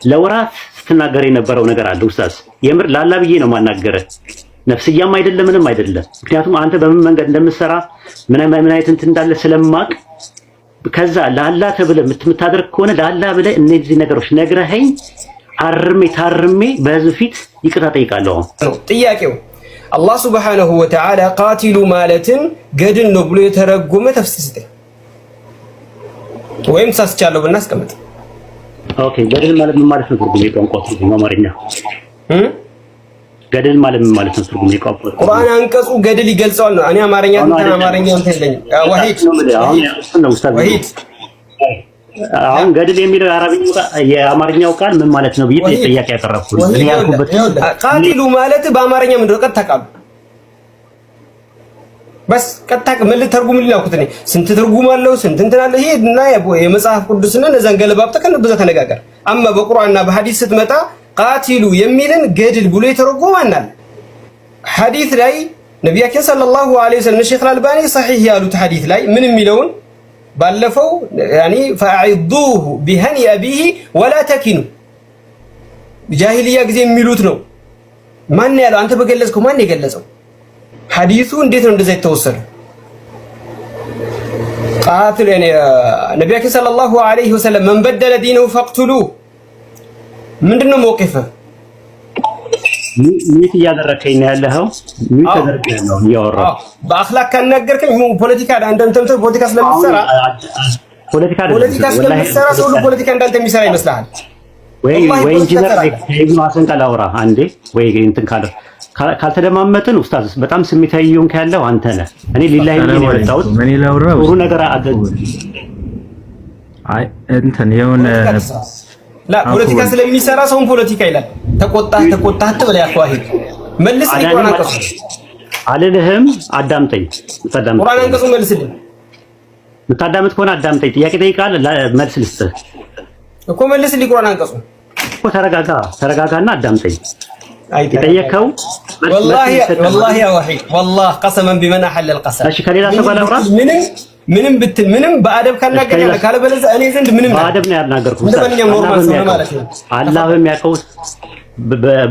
ለወራት ስትናገር የነበረው ነገር አለ ኡስታዝ። የምር ላላ ብዬ ነው ማናገረ ነፍስያም አይደለም ምንም አይደለም። ምክንያቱም አንተ በምን መንገድ እንደምትሰራ ምን አይነት እንትን እንዳለ ስለማቅ ከዛ ላላ ተብለ የምታደርግ ከሆነ ላላ ብለ እነዚህ ነገሮች ነግረኸኝ አርሜ ታርሜ በህዝብ ፊት ይቅርታ ጠይቃለሁ። ጥያቄው አላህ ሱብሓነሁ ወተዓላ ቃቲሉ ማለትን ገድል ነው ብሎ የተረጎመ ተፍሲር ስጠኝ፣ ወይም ሳስቻለሁ ብናስቀምጥ። ኦኬ ገድል ማለት ምን ማለት ነው? ትርጉም የቋንቋው ትርጉም አማርኛ ገድል ማለት ምን ማለት ነው? ትርጉም የቋንቋው ቁርአን አንቀጹ ገድል ይገልጸዋል ነው። እኔ አማርኛ እንትን አማርኛ እንትን የለኝም። ወሂድ አሁን ገድል የሚለው የአማርኛው ቃል ምን ማለት ነው ብዬ ጥያቄ ያቀረብኩት እኔ ያልኩበት ቃቲሉ ማለት በአማርኛ ምንድን ነው? ቀጥታ ቃሉ በስ ቀጥታ ምን ተርጉምልኝ አልኩት። እኔ ስንት ትርጉም አለው ስንት እንትን አለ። ይሄ እና የመጽሐፍ ቅዱስና እነዛን ገለባብጠህ ከነብዛ ተነጋገር። አማ በቁርአንና በሐዲስ ስትመጣ ቃቲሉ የሚልን ገድል ብሎ የተረጎመ አናል ሐዲስ ላይ ነብያችን ሰለላሁ ዐለይሂ ወሰለም ሼኽ አልባኒ ሰሒህ ያሉት ሐዲስ ላይ ምን የሚለውን ባለፈው ያኒ ፈአዒዱሁ ቢሀኒ አቢሂ ወላ ተኪኑ ጃሂልያ ጊዜ የሚሉት ነው። ማን ያለው? አንተ በገለጽከው ማን የገለጸው? ሐዲሱ እንዴት ነው እንደዛ የተወሰደው? ቃትል ያኒ ነብያችን ሰለላሁ ዐለይሂ ወሰለም መን በደለ ዲነሁ ፈቅቱሉ ምንድነው መውቂፍ? ሚት እያደረከኝ ነው ያለኸው። ሚት ተደርገህ ነው ያወራው። በአኽላቅ ካናገርከኝ ፖለቲካ አንተም ፖለቲካ ስለምትሰራ ፖለቲካ ስለምትሰራ ሰው ሁሉ ፖለቲካ እንዳንተ የሚሰራ ይመስልሃል ወይ ኢንጂነር ኢብኑ ሐሰን ቃላውራ አንዴ ወይ እንትን ካልተደማመጥን ኡስታዝ በጣም ስሜታዊ ይሁን ካለው አንተ ነህ። እኔ ሊላሂ ነው የመጣሁት ጥሩ ነገር አደግ አይ እንትን የሆነ ላ ፖለቲካ ስለሚሰራ ሰውን ፖለቲካ ይላል። ተቆጣህ ተበላ ያኳሂድ መልስ ሊቆና አንቀጹ አልልህም። አዳምጠኝ ተዳምጠኝ ቁርአን አንቀጹ መልስልኝ። ምታዳምጥ ከሆነ አዳምጠኝ። ጥያቄ ጠይቃለህ መልስ ልስጥህ እኮ መልስልኝ ቁርአን አንቀጹ እኮ ተረጋጋና አዳምጠኝ። የጠየከው والله يا وحيد والله قسما بمن احل القسم እሺ ከሌላ ሰው ጋር አውራ ምንም ብትል ምንም በአደብ ካናገረኝ ካለ በለዛ እኔ ዘንድ ምንም በአደብ ነው ያናገርኩት። እንደማንኛውም ኖርማል ሰው ማለት ነው። አላህም ያውቀው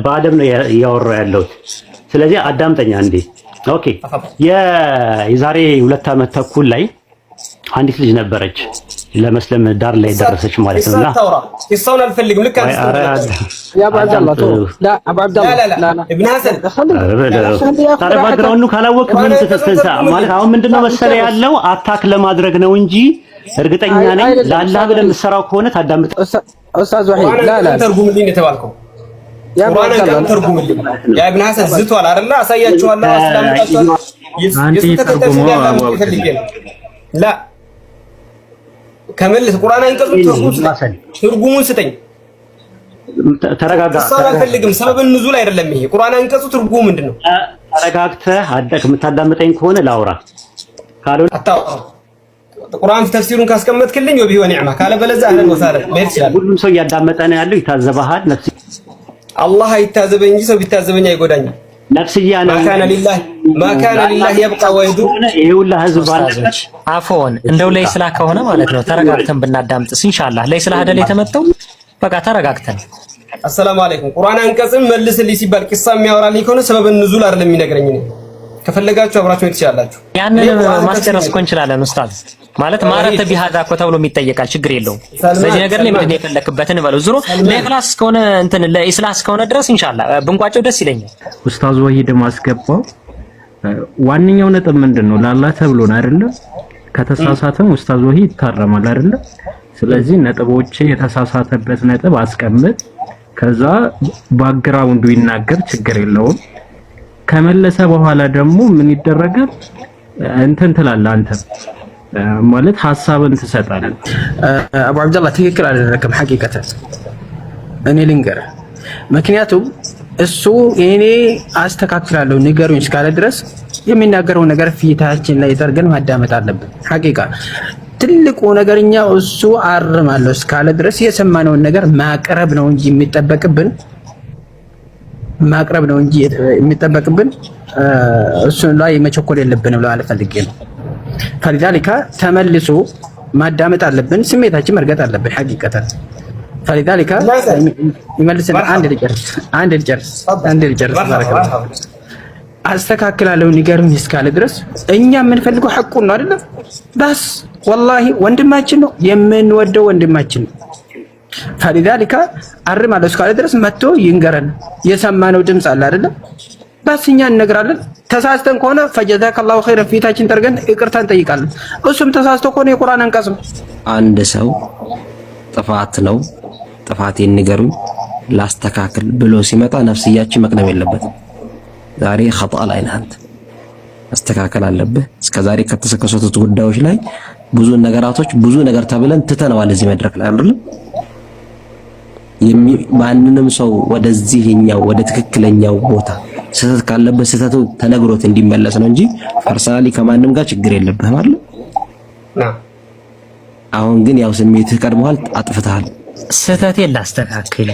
በአደብ ነው ያወራው ያለው። ስለዚህ አዳምጠኛ እንዴ። ኦኬ የዛሬ 2 ዓመት ተኩል ላይ አንዲት ልጅ ነበረች ለመስለም ዳር ላይ ደረሰች ማለት ነውና ቂሳውን አልፈልግም። ልክ አንተ ያ አብዱላህ ላ አብዱላህ ላ ابن حسن ታረባግራውኑ ካላወቅ ምን ተተሰንሳ ማለት አሁን ምንድነው መሰለ ያለው አታክ ለማድረግ ነው እንጂ እርግጠኛ ነኝ ለአላህ ብለህ የምትሰራው ከሆነ ታዳምጥ። ኡስታዝ ወሂድ ላ ተርጉምልኝ የተባልከው ያ አብዱላህ ተርጉምልኝ ያ ابن حسن ዝቷል አይደል? አሳያችኋለሁ አስላምጣችኋለሁ አንተ ተርጉመው ላ ከመልስ ቁርአን አንቀጹ ትርጉሙን ስጠኝ። ተረጋጋ። አልፈልግም። ሰበብ ንዙል አይደለም ይሄ ቁርአን አንቀጹ ትርጉሙ ምንድነው? ተረጋግተህ የምታዳምጠኝ ከሆነ ላውራ ካልሆነ አታውራ። ቁርአን ተፍሲሩን ካስቀመጥክልኝ ወቢሆ ኒዕማ ካለ በለዛ አህለን ወሰለን መሄድ ይችላል። ሁሉም ሰው እያዳመጠ ነው ያለው። ይታዘበሃል። ነፍስ አላህ አይታዘበኝ እንጂ ሰው ቢታዘበኝ አይጎዳኝም። ነፍስያ ነው ማካነ ሊላህ የብቃ ወይዱ ይሁላ ህዝብ ባለበት አፎን እንደው ለይስላ ከሆነ ማለት ነው ተረጋግተን ብናዳምጥስ ኢንሻአላህ ለይስላ አይደል የተመጣው። በቃ ተረጋግተን አሰላሙ አለይኩም ቁርአን አንቀጽን መልስልኝ ሲባል ቂሳ የሚያወራልኝ ከሆነ ሰበብ ንዙል አይደለም የሚነግረኝ ነው። ከፈለጋችሁ አብራችሁ ትችላላችሁ። ያንን ማስጨረስ እኮ እንችላለን ኡስታዝ። ማለት ማረተ ቢሃዳ እኮ ተብሎ የሚጠየቃል ችግር የለውም። ስለዚህ ነገር ላይ ምንድነው የፈለክበትን በለው። ዙሮ ለኢኽላስ ከሆነ እንትን ለኢስላስ ከሆነ ድረስ ኢንሻአላህ ብንቋጨው ደስ ይለኛል። ኡስታዝ ወሂድ ማስገባው ዋንኛው ነጥብ ምንድነው ለአላህ ተብሎ ነው አይደለ? ከተሳሳተም ኡስታዝ ወሂድ ይታረማል አይደለ? ስለዚህ ነጥቦቼ የተሳሳተበት ነጥብ አስቀምጥ፣ ከዛ ባክግራውንዱ ይናገር፣ ችግር የለውም። ከመለሰ በኋላ ደግሞ ምን ይደረጋል? እንትን ትላለህ አንተ ማለት ሐሳብን ትሰጣለህ። አቡ አብዱላህ ትክክል አደረክም። ሐቂቀተን እኔ ልንገርህ፣ ምክንያቱም እሱ እኔ አስተካክላለሁ ንገሩኝ እስካለ ድረስ የሚናገረው ነገር ፊታችን ላይ ጠርገን ማዳመጥ አለብን። ሐቂቃ ትልቁ ነገርኛ እሱ አርማለሁ እስካለ ድረስ የሰማነውን ነገር ማቅረብ ነው እንጂ የሚጠበቅብን እሱ ላይ መቸኮል የለብንም ለማለት ፈልጌ ነው። فلذلك ተመልሶ ማዳመጥ አለብን፣ ስሜታችን መርገጥ አለብን። ሐቂቀተን فلذلك يملسنا አንድ ልጨርስ አስተካክላለሁ ንገሩኝ እስካለ ድረስ እኛ የምንፈልገው ሐቁን ነው አይደል? በስ ወላሂ ወንድማችን ነው የምንወደው ወንድማችን ነው። فلذلك አርማለሁ እስካለ ድረስ መጥቶ ይንገረን። የሰማነው ድምጽ አለ አይደል? በስ እኛ እንነግራለን። ተሳስተን ከሆነ ፈጀዛከላሁ ኸይረን ፊታችን ጠርገን ይቅርታ እንጠይቃለን። እሱም ተሳስቶ ከሆነ የቁርአን አንቀጽ ነው። አንድ ሰው ጥፋት ነው ጥፋቴን ንገሩኝ ላስተካክል ብሎ ሲመጣ ነፍስያችን መቅደም የለበትም። ዛሬ خطأ ላይ ነህ አንተ ማስተካከል አለብህ። እስከዛሬ ከተከሰቱት ጉዳዮች ላይ ብዙ ነገራቶች ብዙ ነገር ተብለን ትተነዋል እዚህ መድረክ ላይ አይደል? ማንንም ሰው ወደዚህኛው ወደ ትክክለኛው ቦታ ስህተት ካለበት ስህተቱ ተነግሮት እንዲመለስ ነው እንጂ ፐርሰናሊ ከማንም ጋር ችግር የለብህም አይደል? አሁን ግን ያው ስሜትህ ቀድመዋል፣ አጥፍተሃል። ስህተቴን ላስተካክል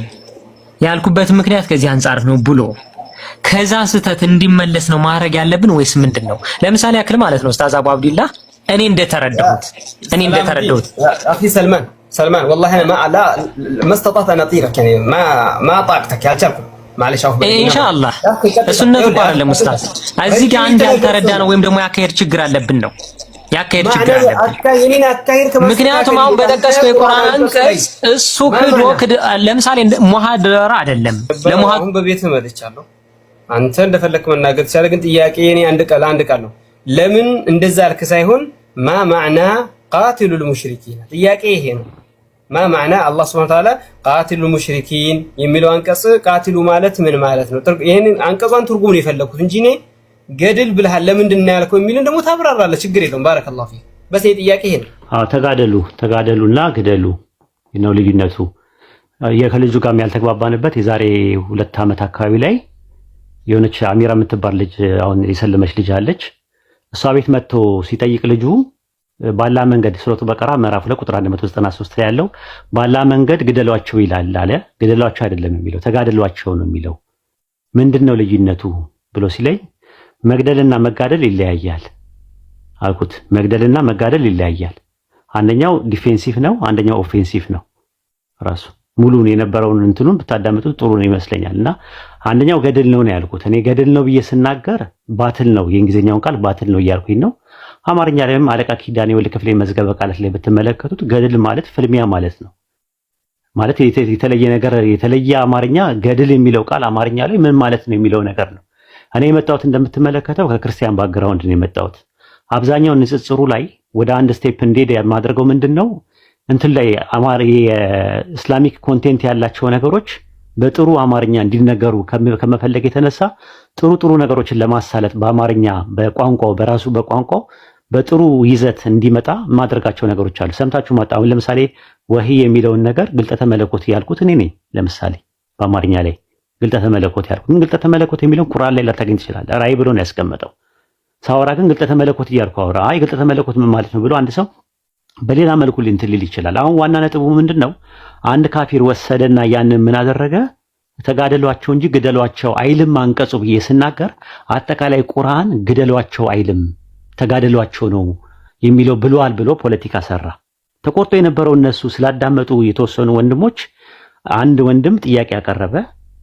ያልኩበት ምክንያት ከዚህ አንጻር ነው ብሎ ከዛ ስህተት እንዲመለስ ነው ማድረግ ያለብን ወይስ ምንድነው? ለምሳሌ ያክል ማለት ነው ኡስታዝ አቡ አብዱላህ እኔ እንደተረዳሁት አኺ ሰልማን والله انا ما استطعت ان اطيرك يعني ما طاقتك يا شرف معلش አሁን ኢንሻአላህ እሱነቱ አይደለም ኡስታዝ እዚህ ጋር አንድ ያልተረዳ ነው ወይም ደግሞ ያካሄድ ችግር አለብን ነው ያካሄድ ችግር አለብን። ምክንያቱም አሁን በጠቀስከው የቁርአን አንቀጽ እሱ ክዶ ለምሳሌ ሙሐደራ አይደለም ለሙሐደራ በቤት መጥቻለሁ አንተ እንደፈለክ መናገር ትችላለህ። ግን ጥያቄ እኔ አንድ ቃል ነው። ለምን እንደዛ አልክ ሳይሆን ማ ማዕና ቃቲሉል ሙሽሪኪን ጥያቄ ይሄ ነው። ማ ማዕና አላህ ሱብሓነሁ ወተዓላ ቃቲሉል ሙሽሪኪን የሚለው አንቀጽ ቃቲሉ ማለት ምን ማለት ነው? ይሄን አንቀጿን ትርጉሙን የፈለኩት እንጂ እኔ ገድል ብለሃል ለምንድን ነው ያልከው የሚልን ደግሞ ታብራራለህ። ችግር የለውም። ባረከላሁ ፊክ። በስ ይሄ ጥያቄ ይሄ ነው። ተጋደሉና ግደሉ ነው ልዩነቱ። ከልጁ ጋርም ያልተግባባንበት የዛሬ 2 ዓመት አካባቢ ላይ የሆነች አሚራ የምትባል ልጅ አሁን የሰለመች ልጅ አለች። እሷ ቤት መጥቶ ሲጠይቅ ልጁ ባላ መንገድ ሱረቱ በቀራ ምዕራፍ 2 ቁጥር 193 ላይ ያለው ባላ መንገድ ግደሏቸው ይላል አለ። ግደሏቸው አይደለም የሚለው ተጋደሏቸው ነው የሚለው። ምንድነው ልዩነቱ ብሎ ሲለኝ መግደልና መጋደል ይለያያል አልኩት። መግደልና መጋደል ይለያያል። አንደኛው ዲፌንሲቭ ነው፣ አንደኛው ኦፌንሲቭ ነው። ራሱ ሙሉን የነበረውን እንትኑን ብታዳምጡት ጥሩ ነው ይመስለኛል። እና አንደኛው ገድል ነው ያልኩት። እኔ ገድል ነው ብዬ ስናገር ባትል ነው የእንግሊዝኛውን ቃል ባትል ነው እያልኩኝ ነው። አማርኛ ላይም አለቃ ኪዳኔ ወልደ ክፍሌ መዝገበ ቃላት ላይ ብትመለከቱት ገድል ማለት ፍልሚያ ማለት ነው። ማለት የተለየ ነገር የተለየ አማርኛ ገድል የሚለው ቃል አማርኛ ላይ ምን ማለት ነው የሚለው ነገር ነው። እኔ የመጣሁት እንደምትመለከተው ከክርስቲያን ባክግራውንድ ነው የመጣሁት። አብዛኛው ንጽጽሩ ላይ ወደ አንድ ስቴፕ እንዴት የማደርገው ምንድነው እንትን ላይ የእስላሚክ ኮንቴንት ያላቸው ነገሮች በጥሩ አማርኛ እንዲነገሩ ከመፈለግ የተነሳ ጥሩ ነገሮችን ለማሳለጥ በአማርኛ በቋንቋው በራሱ በቋንቋው በጥሩ ይዘት እንዲመጣ ማድረጋቸው ነገሮች አሉ። ሰምታችሁ ማጣ። አሁን ለምሳሌ ወህይ የሚለውን ነገር ግልጠተ መለኮት ያልኩት እኔ ነኝ። ለምሳሌ በአማርኛ ላይ ግልጠተ መለኮት ያልኩት ግልጠተ መለኮት የሚለውን ቁርአን ላይ ላታገኝ ትችላለህ። ራእይ ብሎ ነው ያስቀመጠው። ሳወራ ግን ግልጠተ መለኮት እያልኩ አወራ። አይ ግልጠተ መለኮት ምን ማለት ነው ብሎ አንድ ሰው በሌላ መልኩ ሊንትን ሊል ይችላል። አሁን ዋና ነጥቡ ምንድነው? አንድ ካፊር ወሰደና ያንን ምን አደረገ? ተጋደሏቸው እንጂ ግደሏቸው አይልም አንቀጹ ብዬ ስናገር አጠቃላይ ቁርአን ግደሏቸው አይልም ተጋደሏቸው ነው የሚለው ብሏል ብሎ ፖለቲካ ሰራ። ተቆርጦ የነበረው እነሱ ስላዳመጡ የተወሰኑ ወንድሞች አንድ ወንድም ጥያቄ ያቀረበ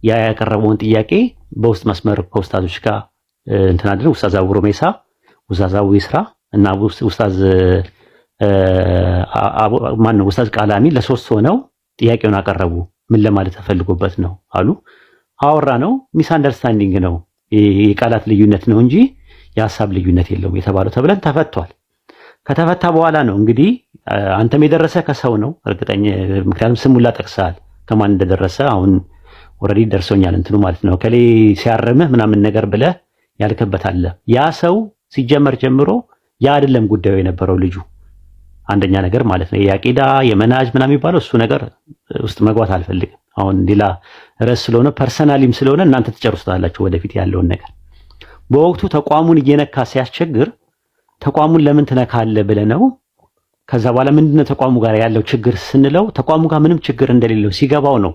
ያቀረበውን ጥያቄ በውስጥ መስመር ከኡስታዞች ጋር እንትን አድርገው ኡስታዝ አቡሮ ሜሳ፣ ኡስታዝ አቡ ይስራ እና ኡስታዝ ኡስታዝ ቃላሚ ለሶስት ሆነው ጥያቄውን አቀረቡ። ምን ለማለት ተፈልጎበት ነው አሉ። አወራ ነው ሚስ አንደርስታንዲንግ ነው የቃላት ልዩነት ነው እንጂ የሐሳብ ልዩነት የለውም የተባለው ተብለን ተፈቷል። ከተፈታ በኋላ ነው እንግዲህ አንተም የደረሰ ከሰው ነው እርግጠኛ፣ ምክንያቱም ስሙላ ጠቅሰሃል ከማን እንደደረሰ አሁን ኦሬዲ ደርሶኛል እንትኑ ማለት ነው። ከሌ ሲያረምህ ምናምን ነገር ብለህ ያልከበት አለ። ያ ሰው ሲጀመር ጀምሮ ያ አይደለም ጉዳዩ የነበረው ልጁ አንደኛ ነገር ማለት ነው። የአቂዳ የመናጅ ምናምን የሚባለው እሱ ነገር ውስጥ መግባት አልፈልግም። አሁን ሌላ ርዕስ ስለሆነ ፐርሰናሊም ስለሆነ እናንተ ትጨርሱታላችሁ ወደፊት ያለውን ነገር። በወቅቱ ተቋሙን እየነካ ሲያስቸግር ተቋሙን ለምን ትነካለህ ብለነው ከዛ በኋላ ምንድነው ተቋሙ ጋር ያለው ችግር ስንለው ተቋሙ ጋር ምንም ችግር እንደሌለው ሲገባው ነው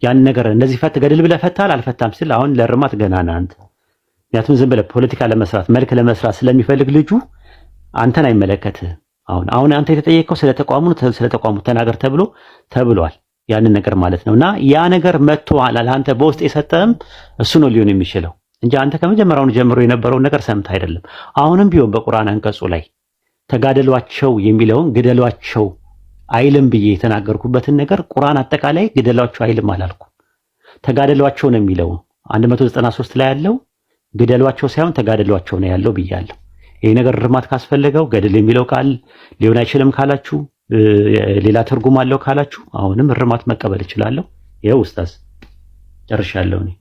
ያን ነገር እንደዚህ ፈት ገድል ብለህ ፈታል አልፈታም ሲል አሁን ለርማት ገና ነህ አንተ። ምክንያቱም ዝም ብለህ ፖለቲካ ለመስራት መልክ ለመስራት ስለሚፈልግ ልጁ አንተን አይመለከትህም። አሁን አንተ የተጠየቀው ስለ ተቋሙ ተናገር ተብሏል። ያንን ነገር ማለት ነውና ያ ነገር መጥቶ አንተ በውስጥ የሰጠህም እሱ ነው ሊሆን የሚችለው እንጂ አንተ ከመጀመሪያው ጀምሮ የነበረውን ነገር ሰምተህ አይደለም። አሁንም ቢሆን በቁርአን አንቀጹ ላይ ተጋደሏቸው የሚለውን ግደሏቸው አይልም ብዬ የተናገርኩበትን ነገር ቁርአን አጠቃላይ ግደሏቸው አይልም አላልኩም። ተጋደሏቸው ነው የሚለው 193 ላይ ያለው ግደሏቸው ሳይሆን ተጋደሏቸው ነው ያለው ብያለሁ። ይሄ ነገር እርማት ካስፈለገው ገድል የሚለው ቃል ሊሆን አይችልም ካላችሁ ሌላ ትርጉም አለው ካላችሁ አሁንም እርማት መቀበል እችላለሁ። ይኸው ኡስታዝ ጨርሻለሁ እኔ።